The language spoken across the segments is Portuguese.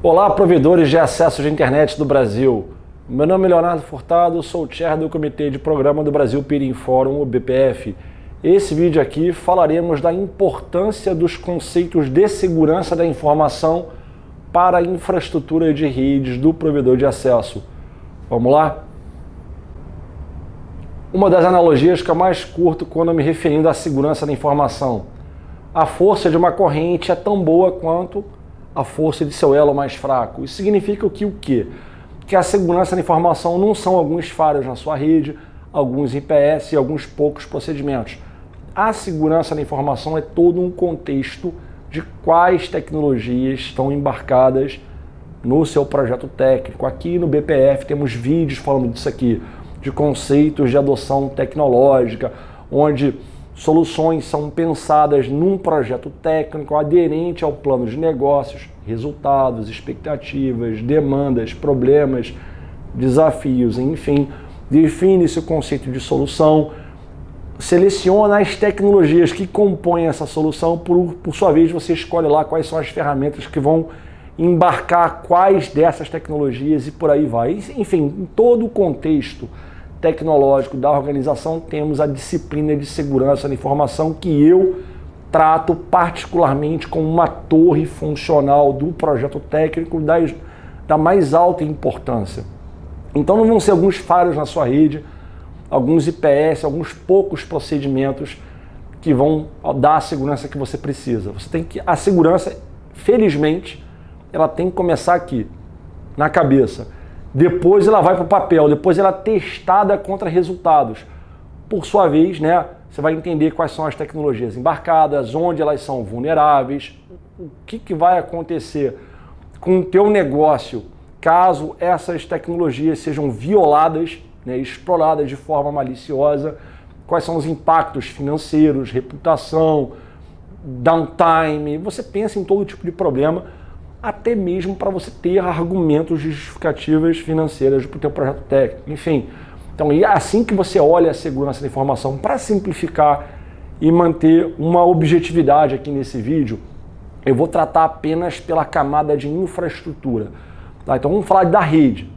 Olá, provedores de acesso de internet do Brasil. Meu nome é Leonardo Furtado, sou o chair do Comitê de Programa do Brasil Peering Forum, o BPF. Esse vídeo aqui falaremos da importância dos conceitos de segurança da informação para a infraestrutura de redes do provedor de acesso. Vamos lá? Uma das analogias que eu mais curto quando me referindo à segurança da informação. A força de uma corrente é tão boa quanto a força de seu elo mais fraco. Isso significa o quê? Que a segurança da informação não são alguns falhos na sua rede, alguns IPS e alguns poucos procedimentos. A segurança da informação é todo um contexto de quais tecnologias estão embarcadas no seu projeto técnico. Aqui no BPF temos vídeos falando disso aqui, de conceitos de adoção tecnológica, onde soluções são pensadas num projeto técnico aderente ao plano de negócios, resultados, expectativas, demandas, problemas, desafios, enfim, define-se o conceito de solução, seleciona as tecnologias que compõem essa solução, por sua vez você escolhe lá quais são as ferramentas que vão embarcar quais dessas tecnologias e por aí vai. Enfim, em todo o contexto tecnológico da organização temos a disciplina de segurança da informação que eu trato particularmente como uma torre funcional do projeto técnico da mais alta importância. Então não vão ser alguns falhos na sua rede, alguns IPS, alguns poucos procedimentos que vão dar a segurança que você precisa. A segurança, felizmente, ela tem que começar aqui, na cabeça. Depois ela vai para o papel, depois ela é testada contra resultados. Por sua vez, você vai entender quais são as tecnologias embarcadas, onde elas são vulneráveis, o que vai acontecer com o teu negócio caso essas tecnologias sejam violadas, exploradas de forma maliciosa, quais são os impactos financeiros, reputação, downtime. Você pensa em todo tipo de problema, até mesmo para você ter argumentos de justificativas financeiras para o teu projeto técnico. Enfim, então é assim que você olha a segurança da informação. Para simplificar e manter uma objetividade aqui nesse vídeo, eu vou tratar apenas pela camada de infraestrutura. Tá? Então vamos falar da rede.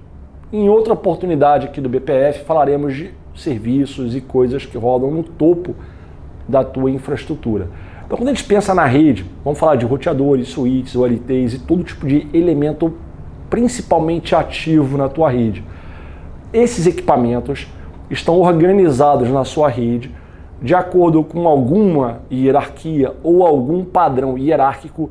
Em outra oportunidade aqui do BPF falaremos de serviços e coisas que rodam no topo da tua infraestrutura. Então, quando a gente pensa na rede, vamos falar de roteadores, switches, OLTs e todo tipo de elemento principalmente ativo na tua rede. Esses equipamentos estão organizados na sua rede de acordo com alguma hierarquia ou algum padrão hierárquico,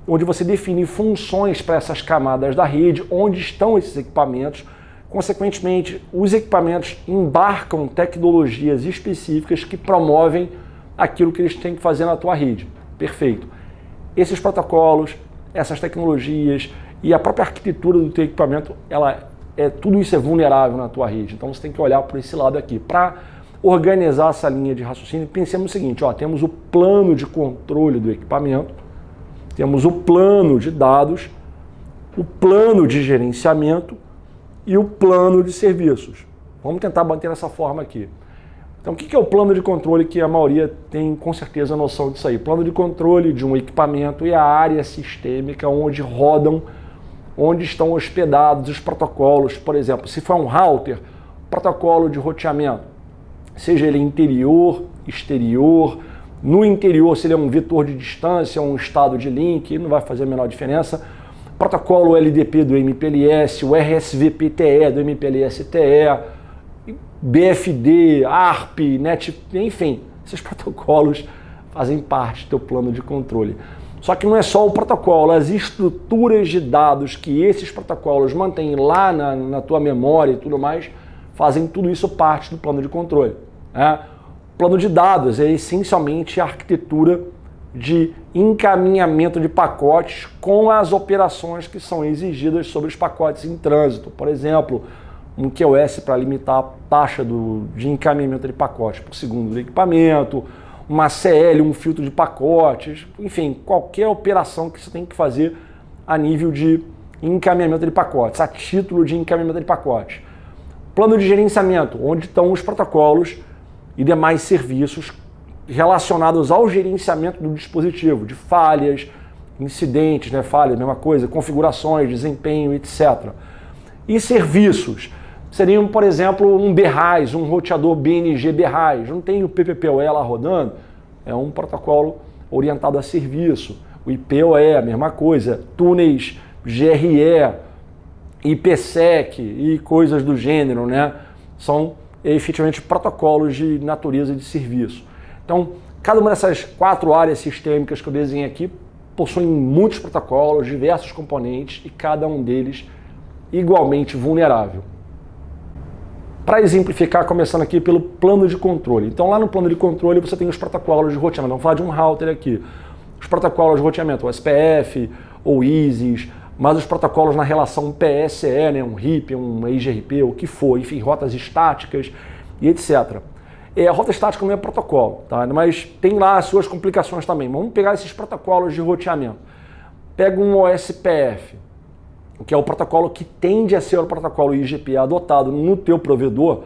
onde você define funções para essas camadas da rede, onde estão esses equipamentos. Consequentemente, os equipamentos embarcam tecnologias específicas que promovem aquilo que eles têm que fazer na tua rede. Perfeito. Esses protocolos, essas tecnologias e a própria arquitetura do teu equipamento, tudo isso é vulnerável na tua rede. Então você tem que olhar por esse lado aqui. Para organizar essa linha de raciocínio, pensemos no seguinte, temos o plano de controle do equipamento, temos o plano de dados, o plano de gerenciamento e o plano de serviços. Vamos tentar manter essa forma aqui. Então, o que é o plano de controle que a maioria tem com certeza noção disso aí? Plano de controle de um equipamento e a área sistêmica onde estão hospedados os protocolos. Por exemplo, se for um router, protocolo de roteamento, seja ele interior, exterior. No interior, se ele é um vetor de distância, um estado de link, não vai fazer a menor diferença. Protocolo LDP do MPLS, o RSVPTE do MPLS-TE, BFD, ARP, NET, enfim, esses protocolos fazem parte do teu plano de controle. Só que não é só o protocolo, as estruturas de dados que esses protocolos mantêm lá na tua memória e tudo mais, fazem tudo isso parte do plano de controle. O plano de dados é essencialmente a arquitetura de encaminhamento de pacotes com as operações que são exigidas sobre os pacotes em trânsito. Por exemplo, um QoS para limitar a taxa de encaminhamento de pacotes por segundo do equipamento, uma CL, um filtro de pacotes, enfim, qualquer operação que você tem que fazer a nível de encaminhamento de pacotes, a título de encaminhamento de pacotes. Plano de gerenciamento, onde estão os protocolos e demais serviços relacionados ao gerenciamento do dispositivo, de falhas, incidentes, né, falhas, mesma coisa, configurações, desempenho, etc. E serviços seriam, por exemplo, um BRAIS, um roteador BNG BRAIS. Não tem o PPPoE lá rodando, é um protocolo orientado a serviço. O IPoE, a mesma coisa, túneis GRE, IPsec e coisas do gênero, né? São efetivamente protocolos de natureza de serviço. Então, cada uma dessas 4 áreas sistêmicas que eu desenhei aqui possuem muitos protocolos, diversos componentes e cada um deles igualmente vulnerável. Para exemplificar, começando aqui pelo plano de controle. Então, lá no plano de controle você tem os protocolos de roteamento. Vamos falar de um router aqui. Os protocolos de roteamento, o SPF ou ISIS, mas os protocolos na relação PSE, né, um RIP, um IGRP, o que for, enfim, rotas estáticas e etc. A rota estática não é protocolo, tá? Mas tem lá as suas complicações também. Vamos pegar esses protocolos de roteamento. Pega um OSPF, que é o protocolo que tende a ser o protocolo IGP adotado no teu provedor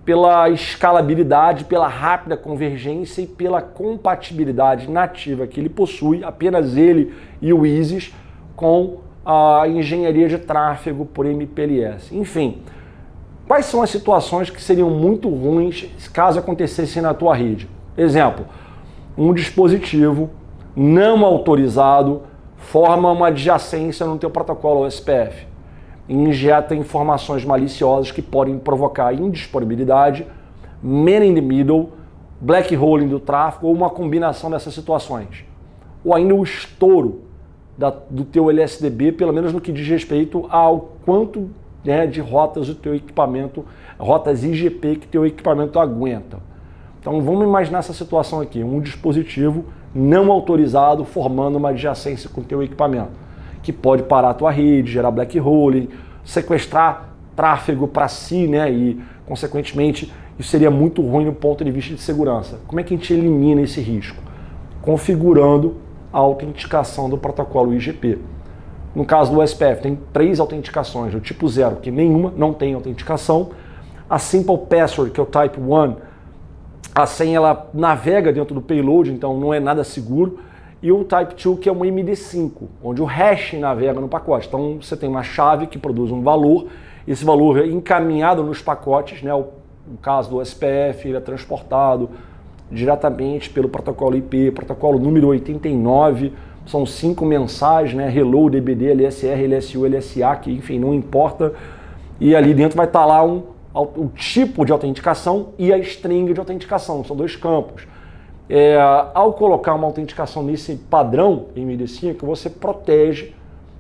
pela escalabilidade, pela rápida convergência e pela compatibilidade nativa que ele possui, apenas ele e o ISIS, com a engenharia de tráfego por MPLS. Enfim, quais são as situações que seriam muito ruins caso acontecessem na tua rede? Exemplo, um dispositivo não autorizado forma uma adjacência no teu protocolo OSPF, injeta informações maliciosas que podem provocar indisponibilidade, man in the middle, black hole do tráfego ou uma combinação dessas situações. Ou ainda o estouro do teu LSDB, pelo menos no que diz respeito ao quanto, né, de rotas o teu equipamento, rotas IGP que teu equipamento aguenta. Então vamos imaginar essa situação aqui, um dispositivo não autorizado formando uma adjacência com o teu equipamento, que pode parar a tua rede, gerar black hole, sequestrar tráfego para si, né, e consequentemente isso seria muito ruim no ponto de vista de segurança. Como é que a gente elimina esse risco? Configurando a autenticação do protocolo IGP. No caso do SPF, tem 3 autenticações, o tipo 0, que nenhuma não tem autenticação. A Simple Password, que é o Type 1, a senha ela navega dentro do payload, então não é nada seguro. E o Type 2, que é um MD5, onde o hash navega no pacote. Então você tem uma chave que produz um valor, esse valor é encaminhado nos pacotes, né? No caso do SPF, ele é transportado diretamente pelo protocolo IP, protocolo número 89, são 5 mensagens, né? Hello, DBD, LSR, LSU, LSA, que enfim, não importa. E ali dentro vai estar lá o tipo de autenticação e a string de autenticação, são 2 campos. Ao colocar uma autenticação nesse padrão MD5, você protege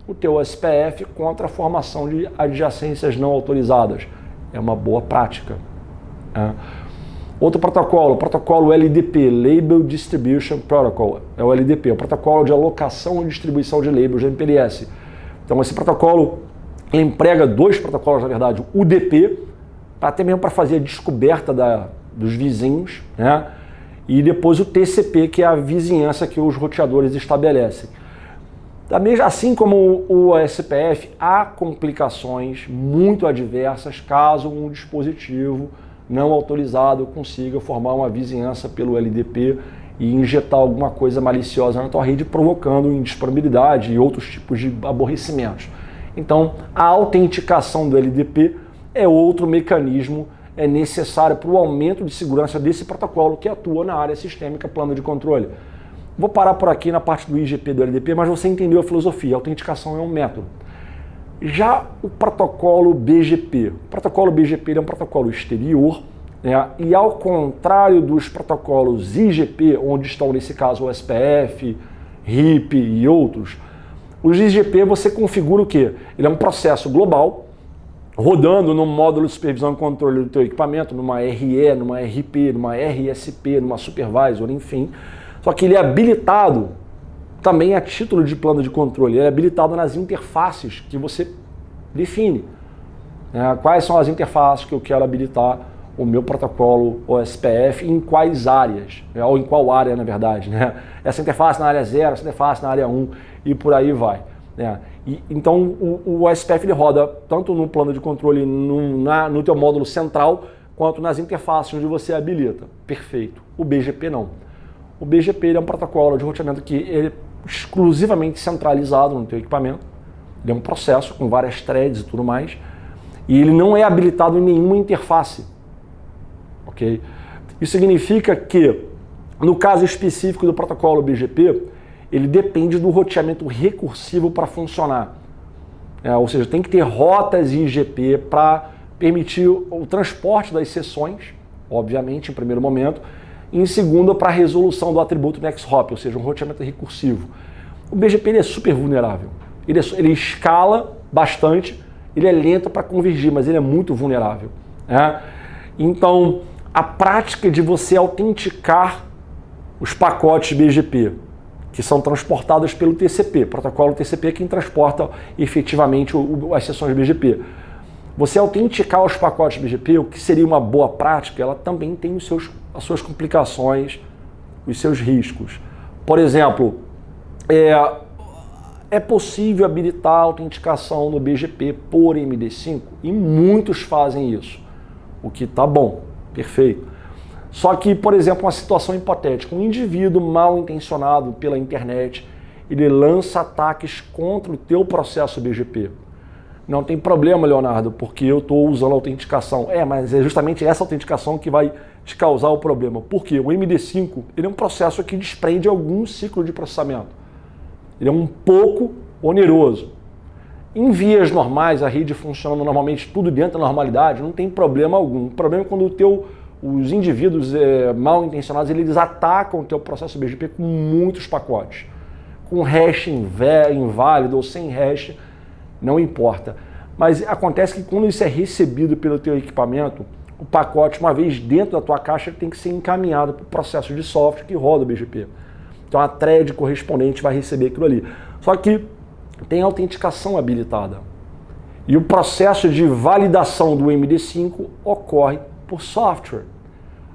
o teu SPF contra a formação de adjacências não autorizadas. É uma boa prática. Outro protocolo, o protocolo LDP, Label Distribution Protocol, é o LDP, o protocolo de alocação e distribuição de labels de MPLS. Então esse protocolo emprega 2 protocolos, na verdade, o UDP, até mesmo para fazer a descoberta dos vizinhos, né? E depois o TCP, que é a vizinhança que os roteadores estabelecem. Também, assim como o SPF, há complicações muito adversas caso um dispositivo não autorizado consiga formar uma vizinhança pelo LDP e injetar alguma coisa maliciosa na tua rede, provocando indisponibilidade e outros tipos de aborrecimentos. Então, a autenticação do LDP é outro mecanismo necessário para o aumento de segurança desse protocolo que atua na área sistêmica plano de controle. Vou parar por aqui na parte do IGP do LDP, mas você entendeu a filosofia. A autenticação é um método. Já o protocolo BGP. O protocolo BGP é um protocolo exterior, né? E ao contrário dos protocolos IGP, onde estão nesse caso o SPF, RIP e outros, os IGP você configura o quê? Ele é um processo global, rodando no módulo de supervisão e controle do teu equipamento, numa RE, numa RP, numa RSP, numa supervisor, enfim. Só que ele é habilitado também a título de plano de controle, ele é habilitado nas interfaces que você define. Quais são as interfaces que eu quero habilitar o meu protocolo OSPF, em quais áreas, ou em qual área, na verdade, né? Essa interface na área 0, essa interface na área 1 e por aí vai. Então o OSPF ele roda tanto no plano de controle no teu módulo central, quanto nas interfaces onde você habilita. Perfeito. O BGP não. O BGP ele é um protocolo de roteamento que ele exclusivamente centralizado no teu equipamento. Ele é um processo com várias threads e tudo mais. E ele não é habilitado em nenhuma interface. Ok? Isso significa que, no caso específico do protocolo BGP, ele depende do roteamento recursivo para funcionar. Ou seja, tem que ter rotas IGP para permitir o transporte das sessões, obviamente, em primeiro momento, e em segundo, para a resolução do atributo NextHop, ou seja, um roteamento recursivo. O BGP ele é super vulnerável. Ele escala bastante, ele é lento para convergir, mas ele é muito vulnerável. Né? Então, a prática de você autenticar os pacotes BGP, que são transportados pelo TCP, protocolo TCP é quem transporta efetivamente as sessões BGP. Você autenticar os pacotes BGP, o que seria uma boa prática, ela também tem as suas complicações, os seus riscos. Por exemplo, é possível habilitar a autenticação no BGP por MD5 e muitos fazem isso, o que está bom, perfeito. Só que, por exemplo, uma situação hipotética, um indivíduo mal intencionado pela internet, ele lança ataques contra o teu processo BGP. Não tem problema, Leonardo, porque eu estou usando a autenticação. Mas é justamente essa autenticação que vai te causar o problema. Por quê? O MD5 ele é um processo que desprende algum ciclo de processamento. Ele é um pouco oneroso. Em vias normais, a rede funcionando normalmente, tudo dentro da normalidade, não tem problema algum. O problema é quando os indivíduos mal intencionados, eles atacam o teu processo BGP com muitos pacotes. Com hash inválido ou sem hash, não importa. Mas acontece que quando isso é recebido pelo teu equipamento, o pacote, uma vez dentro da tua caixa, tem que ser encaminhado para o processo de software que roda o BGP. Então a thread correspondente vai receber aquilo ali. Só que tem autenticação habilitada. E o processo de validação do MD5 ocorre por software.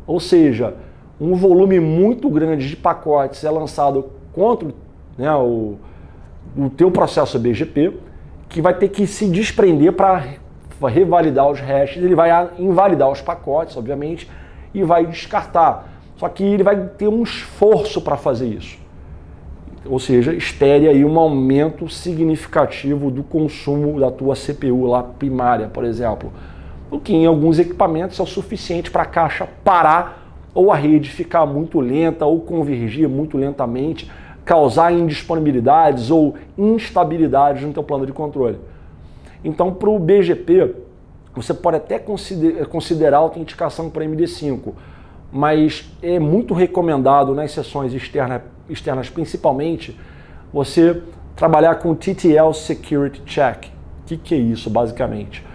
Ou seja, um volume muito grande de pacotes é lançado contra o teu processo BGP, que vai ter que se desprender para revalidar os hashes, ele vai invalidar os pacotes, obviamente, e vai descartar. Só que ele vai ter um esforço para fazer isso. Ou seja, espere aí um aumento significativo do consumo da tua CPU lá primária, por exemplo. O que em alguns equipamentos é o suficiente para a caixa parar ou a rede ficar muito lenta ou convergir muito lentamente, causar indisponibilidades ou instabilidades no teu plano de controle. Então, para o BGP, você pode até considerar a autenticação para MD5, mas é muito recomendado nas sessões externas principalmente, você trabalhar com TTL Security Check. O que é isso, basicamente?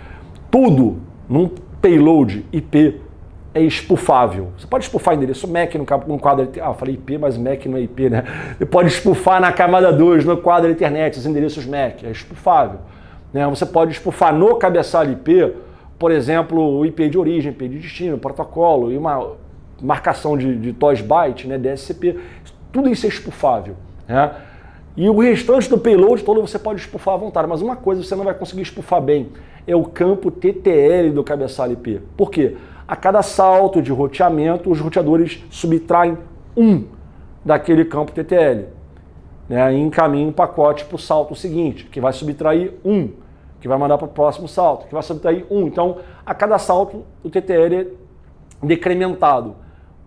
Tudo num payload IP é spoofável. Você pode spoofar endereço MAC no quadro... eu falei IP, mas MAC não é IP, né? Você pode spoofar na camada 2, no quadro Ethernet, os endereços MAC, é spoofável. Né? Você pode spoofar no cabeçalho IP, por exemplo, o IP de origem, IP de destino, protocolo e uma marcação de TOS byte, né, DSCP. Tudo isso é spoofável. Né? E o restante do payload todo você pode spoofar à vontade, mas uma coisa você não vai conseguir spoofar bem, é o campo TTL do cabeçalho IP. Por quê? A cada salto de roteamento, os roteadores subtraem um daquele campo TTL, né, e encaminham um pacote para o salto seguinte, que vai subtrair um, que vai mandar para o próximo salto, que vai subtrair um. Então, a cada salto, o TTL é decrementado.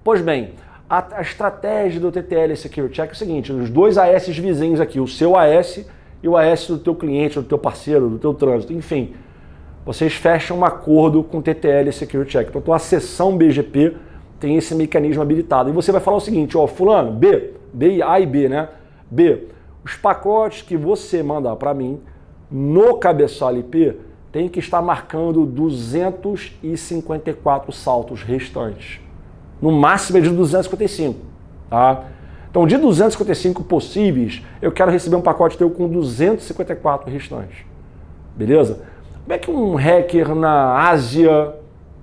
Pois bem, a estratégia do TTL Security Check é o seguinte: os dois AS vizinhos aqui, o seu AS e o AS do teu cliente, do teu parceiro, do teu trânsito, enfim, vocês fecham um acordo com o TTL Security Check. Então, a seção BGP tem esse mecanismo habilitado. E você vai falar o seguinte: ó, fulano, A e B, né? B, os pacotes que você mandar para mim no cabeçalho IP tem que estar marcando 254 saltos restantes. No máximo é de 255, tá? Então, de 255 possíveis, eu quero receber um pacote teu com 254 restantes. Beleza? Como é que um hacker na Ásia,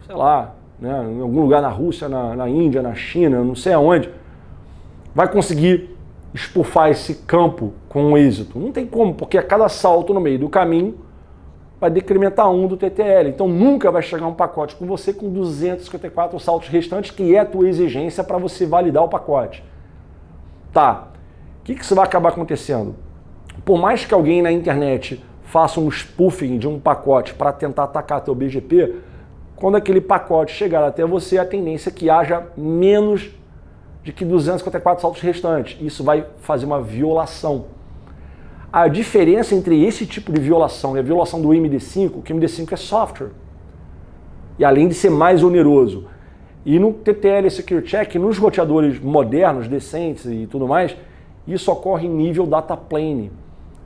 sei lá, né, em algum lugar na Rússia, na Índia, na China, não sei aonde, vai conseguir spoofar esse campo com êxito? Não tem como, porque a cada salto no meio do caminho vai decrementar um do TTL. Então nunca vai chegar um pacote com você com 254 saltos restantes, que é a tua exigência para você validar o pacote. Tá. que isso vai acabar acontecendo? Por mais que alguém na internet faça um spoofing de um pacote para tentar atacar teu BGP, quando aquele pacote chegar até você, a tendência é que haja menos de que 254 saltos restantes. Isso vai fazer uma violação. A diferença entre esse tipo de violação e a violação do MD5, que o MD5 é software, e além de ser mais oneroso, e no TTL Secure Check, nos roteadores modernos, decentes e tudo mais, isso ocorre em nível data plane,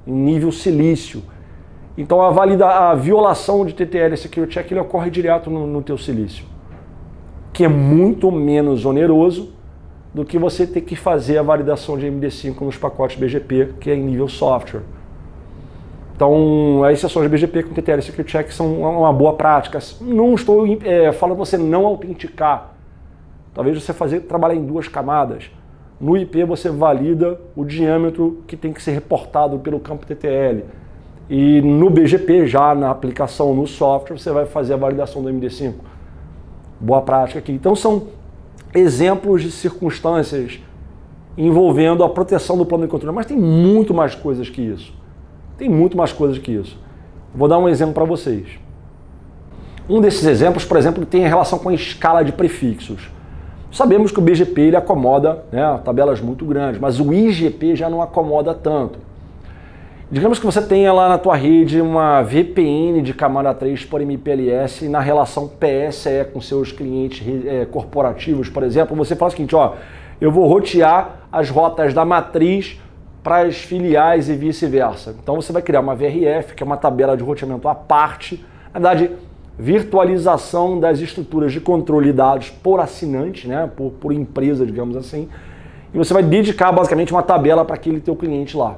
em nível silício. Então a violação de TTL Secure Check ele ocorre direto no teu silício, que é muito menos oneroso do que você ter que fazer a validação de MD5 nos pacotes BGP, que é em nível software. Então, as sessões de BGP com TTL Secure Check são uma boa prática. Não estou falando você não autenticar. Talvez você trabalhar em 2 camadas. No IP você valida o diâmetro que tem que ser reportado pelo campo TTL. E no BGP, já na aplicação, no software, você vai fazer a validação do MD5. Boa prática aqui. Então são exemplos de circunstâncias envolvendo a proteção do plano de controle. Mas tem muito mais coisas que isso. Tem muito mais coisas que isso. Vou dar um exemplo para vocês. Um desses exemplos, por exemplo, tem relação com a escala de prefixos. Sabemos que o BGP ele acomoda, né, tabelas muito grandes, mas o IGP já não acomoda tanto. Digamos que você tenha lá na tua rede uma VPN de camada 3 por MPLS na relação PSE com seus clientes corporativos, por exemplo, você fala o seguinte, ó, eu vou rotear as rotas da matriz para as filiais e vice-versa. Então você vai criar uma VRF, que é uma tabela de roteamento à parte, na verdade, virtualização das estruturas de controle de dados por assinante, né, por empresa, digamos assim, e você vai dedicar basicamente uma tabela para aquele teu cliente lá.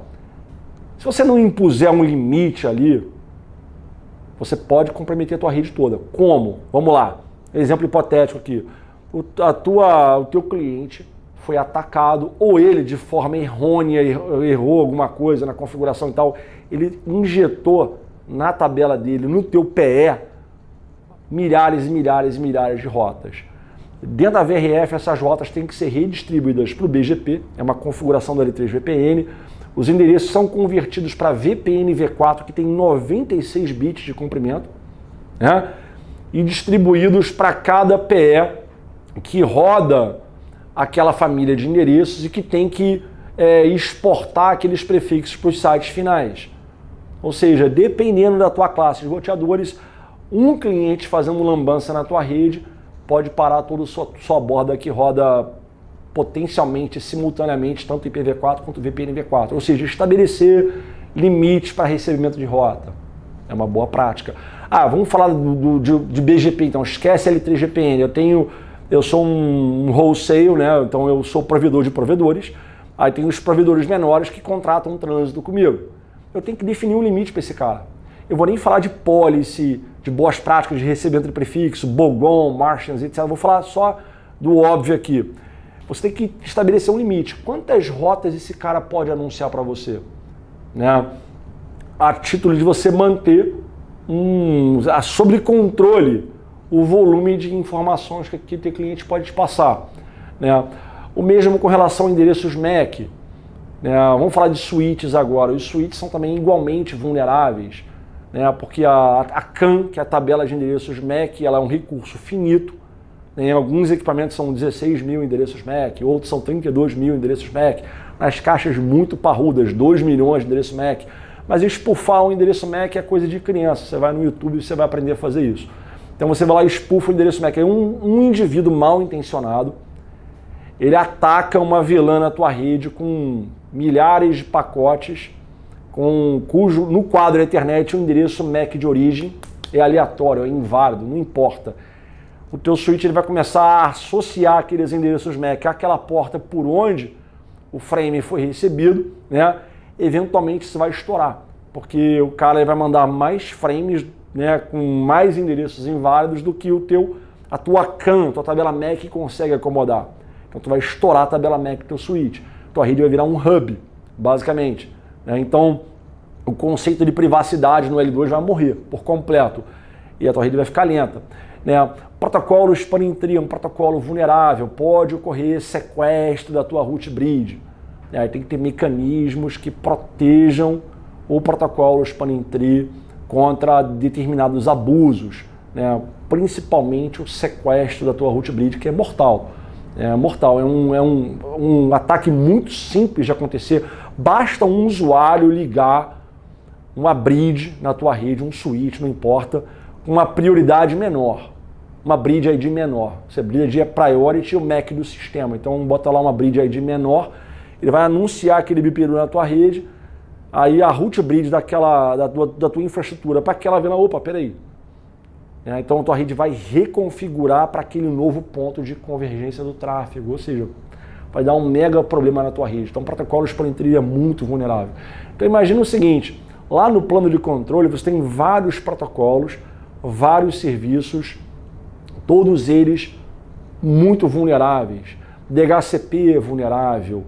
Se você não impuser um limite ali, você pode comprometer a tua rede toda. Como? Vamos lá. Exemplo hipotético aqui. O teu cliente foi atacado, ou ele de forma errônea errou alguma coisa na configuração e tal, ele injetou na tabela dele, no teu PE, milhares e milhares e milhares de rotas. Dentro da VRF, essas rotas têm que ser redistribuídas para o BGP, é uma configuração da L3 VPN. Os endereços são convertidos para VPN V4, que tem 96 bits de comprimento, né? E distribuídos para cada PE que roda aquela família de endereços e que tem que exportar aqueles prefixos para os sites finais. Ou seja, dependendo da tua classe de roteadores, um cliente fazendo lambança na tua rede pode parar toda a sua borda que roda potencialmente, simultaneamente, tanto IPv4 quanto VPN-V4. Ou seja, estabelecer limites para recebimento de rota. É uma boa prática. Vamos falar de BGP, então. Esquece L3 VPN. Eu sou um wholesale, né? Então eu sou provedor de provedores. Aí tem os provedores menores que contratam um trânsito comigo. Eu tenho que definir um limite para esse cara. Eu vou nem falar de policy, de boas práticas de recebimento de prefixo, Bogon, Martians, etc. Eu vou falar só do óbvio aqui. Você tem que estabelecer um limite. Quantas rotas esse cara pode anunciar para você? Né? A título de você manter sob controle o volume de informações que teu cliente pode te passar. Né? O mesmo com relação a endereços MAC. Né? Vamos falar de switches agora. Os switches são também igualmente vulneráveis, né? Porque a CAN, que é a tabela de endereços MAC, ela é um recurso finito. Em alguns equipamentos são 16 mil endereços MAC, outros são 32 mil endereços MAC. Nas caixas muito parrudas, 2 milhões de endereços MAC. Mas espufar um endereço MAC é coisa de criança. Você vai no YouTube e você vai aprender a fazer isso. Então você vai lá e espufa o endereço MAC. Um indivíduo mal intencionado, ele ataca uma VLAN na tua rede com milhares de pacotes, cujo no quadro Ethernet o endereço MAC de origem é aleatório, é inválido, não importa. O teu switch ele vai começar a associar aqueles endereços MAC àquela porta por onde o frame foi recebido, né? Eventualmente isso vai estourar, porque o cara vai mandar mais frames, né, com mais endereços inválidos do que a tua CAN, tua tabela MAC consegue acomodar. Então tu vai estourar a tabela MAC do teu switch. Tua rede vai virar um hub, basicamente. Né? Então o conceito de privacidade no L2 vai morrer por completo e a tua rede vai ficar lenta. Né? Protocolo Spanning Tree é um protocolo vulnerável, pode ocorrer sequestro da tua root bridge. né? Tem que ter mecanismos que protejam o protocolo Spanning Tree contra determinados abusos, né? Principalmente o sequestro da tua root bridge, que é mortal. É mortal, é um ataque muito simples de acontecer. Basta um usuário ligar uma bridge na tua rede, um switch, não importa, com uma prioridade menor, uma bridge ID menor. Se a bridge ID é priority, o MAC do sistema. Então bota lá uma bridge ID menor, ele vai anunciar aquele BPDU na tua rede, aí a root bridge da tua infraestrutura, para que ela veja, opa, peraí. Então a tua rede vai reconfigurar para aquele novo ponto de convergência do tráfego, ou seja, vai dar um mega problema na tua rede. Então o protocolo Spanning Tree é muito vulnerável. Então imagina o seguinte, lá no plano de controle você tem vários protocolos, vários serviços, todos eles muito vulneráveis. DHCP é vulnerável,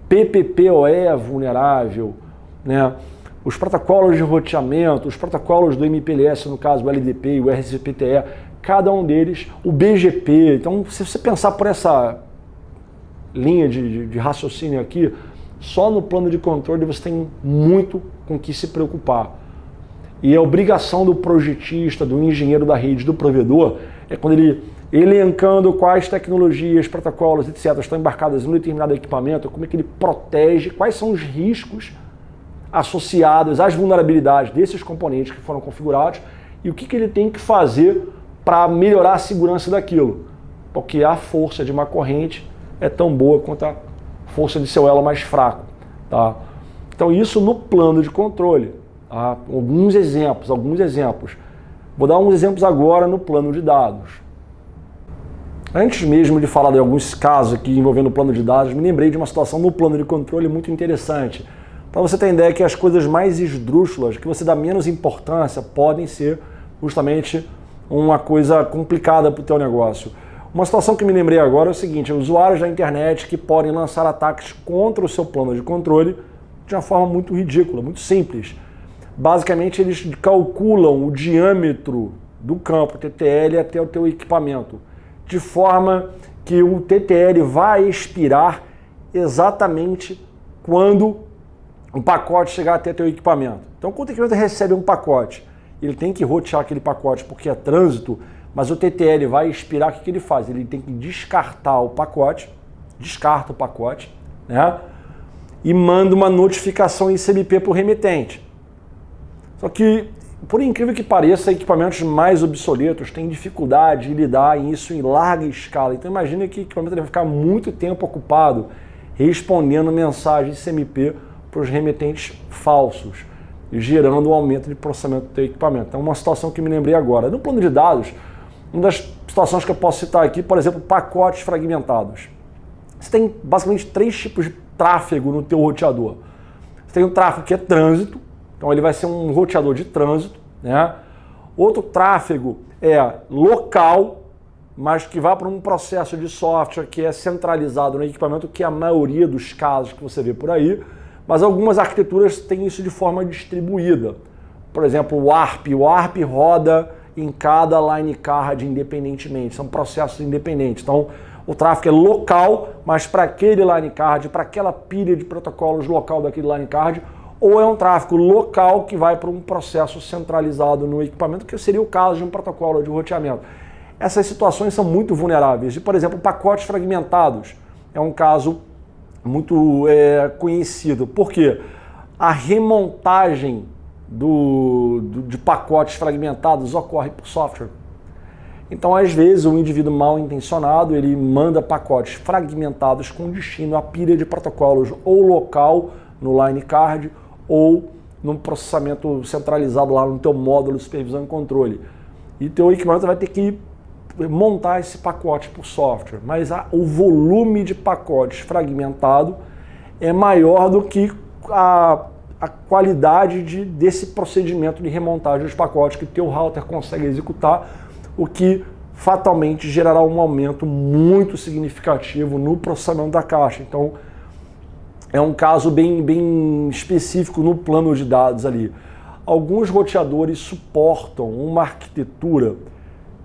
PPPoE é vulnerável, né? Os protocolos de roteamento, os protocolos do MPLS, no caso o LDP e o RCPTE, cada um deles, o BGP. Então, se você pensar por essa linha de raciocínio aqui, só no plano de controle você tem muito com que se preocupar. E a obrigação do projetista, do engenheiro da rede, do provedor, é quando ele elencando quais tecnologias, protocolos, etc., estão embarcadas em um determinado equipamento, como é que ele protege, quais são os riscos associados às vulnerabilidades desses componentes que foram configurados e o que ele tem que fazer para melhorar a segurança daquilo. Porque a força de uma corrente é tão boa quanto a força de seu elo mais fraco. Tá? Então isso no plano de controle. Tá? Alguns exemplos. Vou dar uns exemplos agora no plano de dados. Antes mesmo de falar de alguns casos aqui envolvendo o plano de dados, me lembrei de uma situação no plano de controle muito interessante. Para você ter ideia que as coisas mais esdrúxulas, que você dá menos importância, podem ser justamente uma coisa complicada para o teu negócio. Uma situação que me lembrei agora é o seguinte, usuários da internet que podem lançar ataques contra o seu plano de controle de uma forma muito ridícula, muito simples. Basicamente, eles calculam o diâmetro do campo TTL até o teu equipamento, de forma que o TTL vai expirar exatamente quando um pacote chegar até teu equipamento. Então, quando o equipamento recebe um pacote, ele tem que rotear aquele pacote porque é trânsito, mas o TTL vai expirar, o que ele faz? Ele tem que descartar o pacote, descarta o pacote, né? E manda uma notificação ICMP para o remetente. Só que, por incrível que pareça, equipamentos mais obsoletos têm dificuldade de lidar isso em larga escala. Então imagina que o equipamento vai ficar muito tempo ocupado respondendo mensagens ICMP para os remetentes falsos, gerando um aumento de processamento do teu equipamento. Então, uma situação que me lembrei agora. No plano de dados, uma das situações que eu posso citar aqui, por exemplo, pacotes fragmentados. Você tem basicamente 3 tipos de tráfego no teu roteador. Você tem um tráfego que é trânsito, então ele vai ser um roteador de trânsito, né? Outro tráfego é local, mas que vai para um processo de software que é centralizado no equipamento, que é a maioria dos casos que você vê por aí. Mas algumas arquiteturas têm isso de forma distribuída. Por exemplo, o ARP roda em cada line card independentemente, são processos independentes. Então, o tráfego é local, mas para aquele line card, para aquela pilha de protocolos local daquele line card, ou é um tráfego local que vai para um processo centralizado no equipamento, que seria o caso de um protocolo de roteamento. Essas situações são muito vulneráveis. E, por exemplo, pacotes fragmentados é um caso muito conhecido. Por quê? A remontagem de pacotes fragmentados ocorre por software. Então, às vezes, o indivíduo mal intencionado, ele manda pacotes fragmentados com destino à pilha de protocolos ou local no line card ou no processamento centralizado lá no teu módulo de supervisão e controle. E teu equipamento vai ter que montar esse pacote por software, mas o volume de pacotes fragmentado é maior do que a qualidade desse procedimento de remontagem dos pacotes que o teu router consegue executar, o que fatalmente gerará um aumento muito significativo no processamento da caixa. Então, é um caso bem específico no plano de dados ali. Alguns roteadores suportam uma arquitetura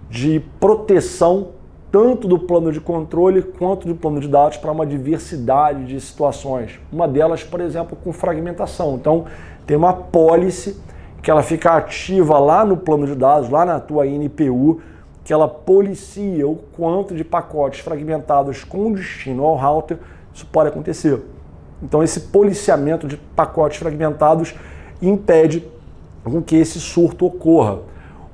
de proteção tanto do plano de controle quanto do plano de dados para uma diversidade de situações. Uma delas, por exemplo, com fragmentação. Então, tem uma policy que ela fica ativa lá no plano de dados, lá na tua NPU, que ela policia o quanto de pacotes fragmentados com destino ao router isso pode acontecer. Então, esse policiamento de pacotes fragmentados impede que esse surto ocorra.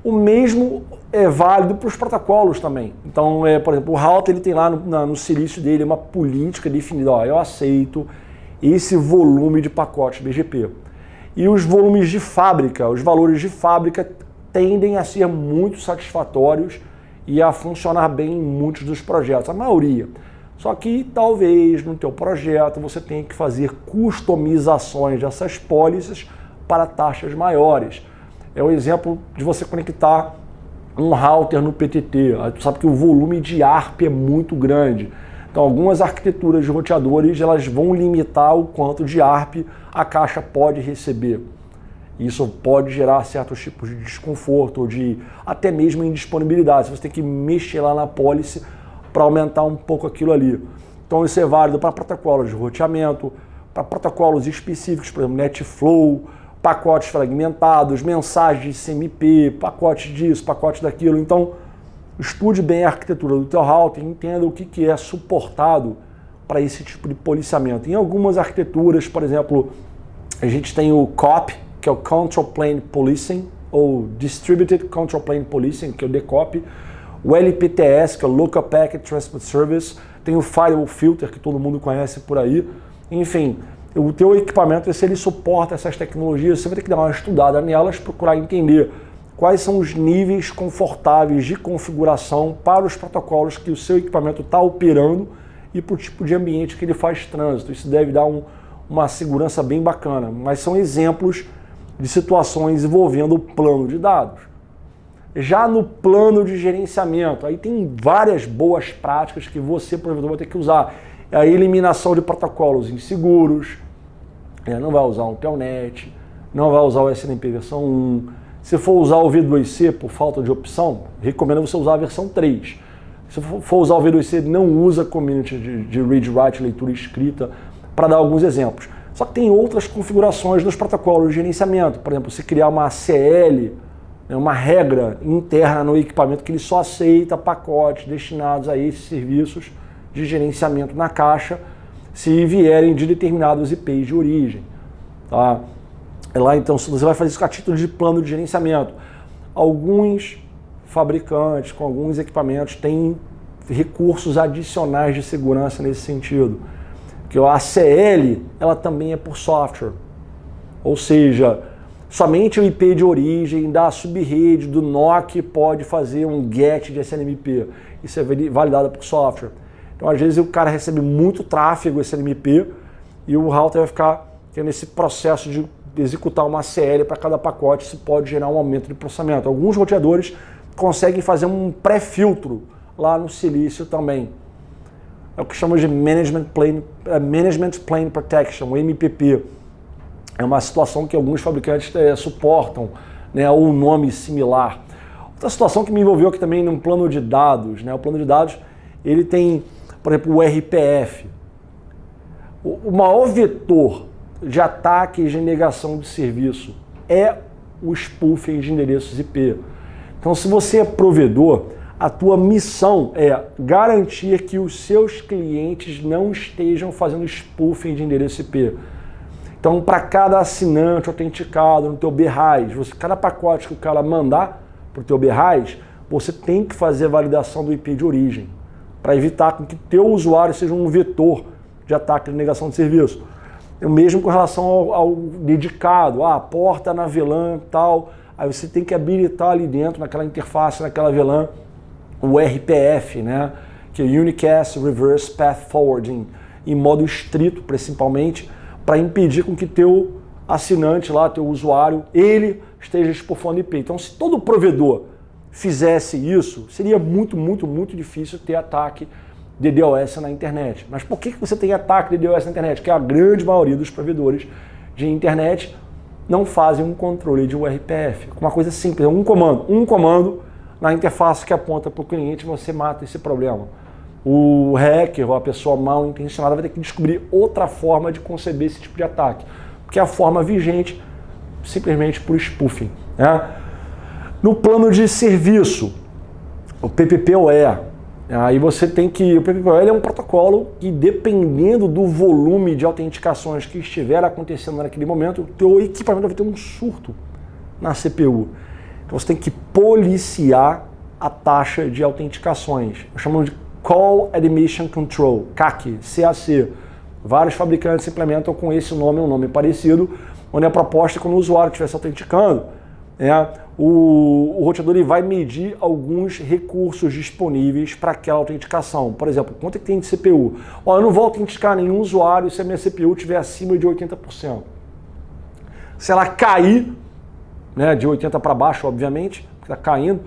O mesmo é válido para os protocolos também. Então, por exemplo, o router ele tem lá no silício dele uma política definida. Ó, eu aceito esse volume de pacotes BGP. E os volumes de fábrica, os valores de fábrica tendem a ser muito satisfatórios e a funcionar bem em muitos dos projetos, a maioria. Só que talvez no teu projeto você tenha que fazer customizações dessas pólices para taxas maiores. É o exemplo de você conectar um router no PTT. Tu sabe que o volume de ARP é muito grande. Então, algumas arquiteturas de roteadores elas vão limitar o quanto de ARP a caixa pode receber. Isso pode gerar certos tipos de desconforto ou de até mesmo indisponibilidade. Você tem que mexer lá na policy para aumentar um pouco aquilo ali. Então, isso é válido para protocolos de roteamento, para protocolos específicos, por exemplo, NetFlow, pacotes fragmentados, mensagens de CMP, pacote disso, pacote daquilo. Então, estude bem a arquitetura do teu router e entenda o que é suportado para esse tipo de policiamento. Em algumas arquiteturas, por exemplo, a gente tem o COP, que é o Control Plane Policing, ou Distributed Control Plane Policing, que é o DCOP, o LPTS, que é o Local Packet Transport Service, tem o Firewall Filter, que todo mundo conhece por aí. Enfim, o teu equipamento, se ele suporta essas tecnologias, você vai ter que dar uma estudada nelas, procurar entender quais são os níveis confortáveis de configuração para os protocolos que o seu equipamento está operando e para o tipo de ambiente que ele faz trânsito. Isso deve dar uma segurança bem bacana, mas são exemplos de situações envolvendo o plano de dados. Já no plano de gerenciamento, aí tem várias boas práticas que você, provedor, vai ter que usar. É a eliminação de protocolos inseguros, não vai usar o Telnet, não vai usar o SNMP versão 1. Se for usar o V2C por falta de opção, recomendo você usar a versão 3. Se for usar o V2C, não usa community de read-write, leitura escrita, para dar alguns exemplos. Só que tem outras configurações nos protocolos de gerenciamento. Por exemplo, se criar uma CL, uma regra interna no equipamento que ele só aceita pacotes destinados a esses serviços de gerenciamento na caixa, se vierem de determinados IPs de origem. Tá? Lá, então, você vai fazer isso a título de plano de gerenciamento. Alguns fabricantes com alguns equipamentos têm recursos adicionais de segurança nesse sentido. Que a CL, ela também é por software. Ou seja, somente o IP de origem da subrede do NOC pode fazer um GET de SNMP. Isso é validado por software. Então, às vezes, o cara recebe muito tráfego SNMP e o router vai ficar tendo esse processo de executar uma CL para cada pacote. Isso pode gerar um aumento de processamento. Alguns roteadores conseguem fazer um pré-filtro lá no silício também. É o que chamamos de Management Plane Protection, o MPP. É uma situação que alguns fabricantes suportam, né, ou um nome similar. Outra situação que me envolveu aqui também no plano de dados, né, o plano de dados ele tem, por exemplo, o RPF. O maior vetor de ataque e de negação de serviço é o spoofing de endereços IP. Então, se você é provedor, a tua missão é garantir que os seus clientes não estejam fazendo spoofing de endereço IP. Então, para cada assinante autenticado no teu BRAIS, cada pacote que o cara mandar para o teu BRAIS, você tem que fazer a validação do IP de origem, para evitar que teu usuário seja um vetor de ataque de negação de serviço. O mesmo com relação ao dedicado, a porta na VLAN e tal, aí você tem que habilitar ali dentro, naquela interface, naquela VLAN, o RPF, né? Que é Unicast Reverse Path Forwarding, em modo estrito, principalmente, para impedir com que teu assinante lá, teu usuário, ele esteja espofando IP. Então, se todo provedor fizesse isso, seria muito, muito, muito difícil ter ataque de DDoS na internet. Mas por que você tem ataque de DDoS na internet? Porque a grande maioria dos provedores de internet não fazem um controle de URPF. Uma coisa simples, um comando na interface que aponta para o cliente, você mata esse problema. O hacker ou a pessoa mal intencionada vai ter que descobrir outra forma de conceber esse tipo de ataque, que é a forma vigente, simplesmente por spoofing. Né? No plano de serviço, o PPPoE, aí você tem que... O PPPoE é um protocolo que, dependendo do volume de autenticações que estiver acontecendo naquele momento, o teu equipamento vai ter um surto na CPU. Então você tem que policiar a taxa de autenticações. Chamamos de Call Admission Control, CAC, CAC. Vários fabricantes implementam com esse nome, um nome parecido, onde a proposta é quando o usuário estiver se autenticando, o roteador ele vai medir alguns recursos disponíveis para aquela autenticação. Por exemplo, quanto é que tem de CPU? Eu não vou autenticar nenhum usuário se a minha CPU estiver acima de 80%. Se ela cair, né, de 80% para baixo, obviamente, porque está caindo,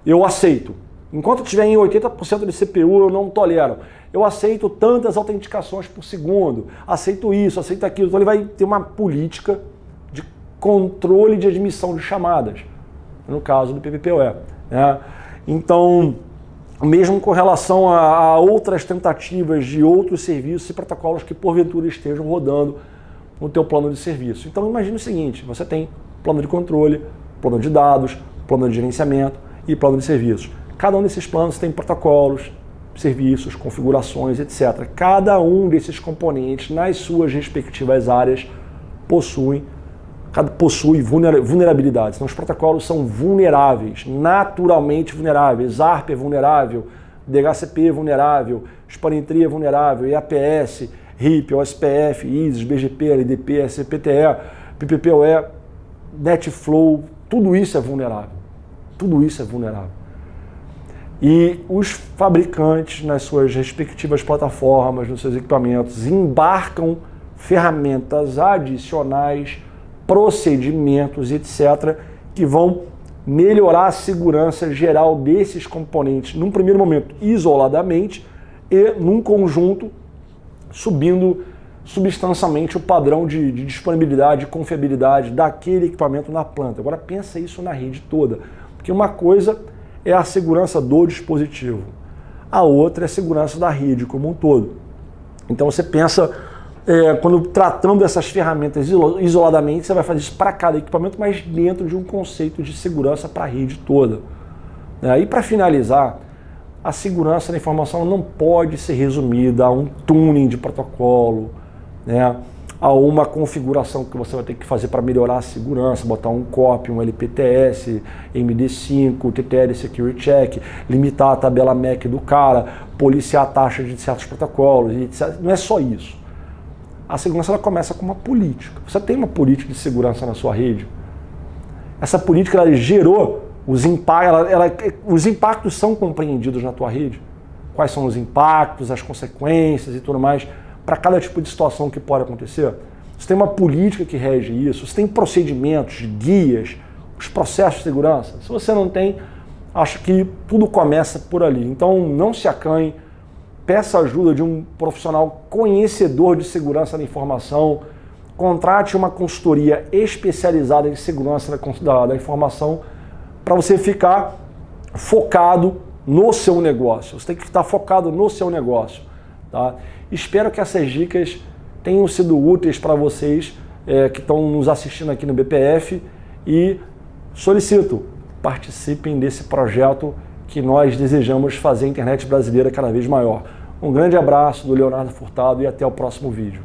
eu aceito. Enquanto estiver em 80% de CPU, eu não tolero. Eu aceito tantas autenticações por segundo, aceito isso, aceito aquilo. Então ele vai ter uma política de controle de admissão de chamadas, no caso do PPPoE. Né? Então, mesmo com relação a outras tentativas de outros serviços e protocolos que porventura estejam rodando no teu plano de serviço. Então imagine o seguinte, você tem plano de controle, plano de dados, plano de gerenciamento e plano de serviços. Cada um desses planos tem protocolos, serviços, configurações, etc. Cada um desses componentes, nas suas respectivas áreas, possui vulnerabilidades. Então, os protocolos são vulneráveis, naturalmente vulneráveis. ARP é vulnerável, DHCP é vulnerável, Spanimetria é vulnerável, EAPS, RIP, OSPF, ISIS, BGP, LDP, SCPTE, PPPoE, NetFlow, tudo isso é vulnerável. Tudo isso é vulnerável. E os fabricantes, nas suas respectivas plataformas, nos seus equipamentos, embarcam ferramentas adicionais, procedimentos, etc., que vão melhorar a segurança geral desses componentes, num primeiro momento, isoladamente, e num conjunto, subindo substancialmente o padrão de disponibilidade, de confiabilidade daquele equipamento na planta. Agora pensa isso na rede toda, porque uma coisa é a segurança do dispositivo, a outra é a segurança da rede como um todo. Então você pensa, quando tratando essas ferramentas isoladamente, você vai fazer isso para cada equipamento, mas dentro de um conceito de segurança para a rede toda. E para finalizar, a segurança da informação não pode ser resumida a um tuning de protocolo, a uma configuração que você vai ter que fazer para melhorar a segurança, botar um COP, um LPTS, MD5, TTL Security Check, limitar a tabela MAC do cara, policiar a taxa de certos protocolos, etc. Não é só isso. A segurança ela começa com uma política. Você tem uma política de segurança na sua rede. Essa política ela gerou os impactos, os impactos são compreendidos na tua rede. Quais são os impactos, as consequências e tudo mais, para cada tipo de situação que pode acontecer. Você tem uma política que rege isso, você tem procedimentos, guias, os processos de segurança. Se você não tem, acho que tudo começa por ali. Então não se acanhe, peça ajuda de um profissional conhecedor de segurança da informação, contrate uma consultoria especializada em segurança da informação para você ficar focado no seu negócio. Você tem que estar focado no seu negócio. Tá? Espero que essas dicas tenham sido úteis para vocês que estão nos assistindo aqui no BPF e solicito, participem desse projeto que nós desejamos fazer a internet brasileira cada vez maior. Um grande abraço do Leonardo Furtado e até o próximo vídeo.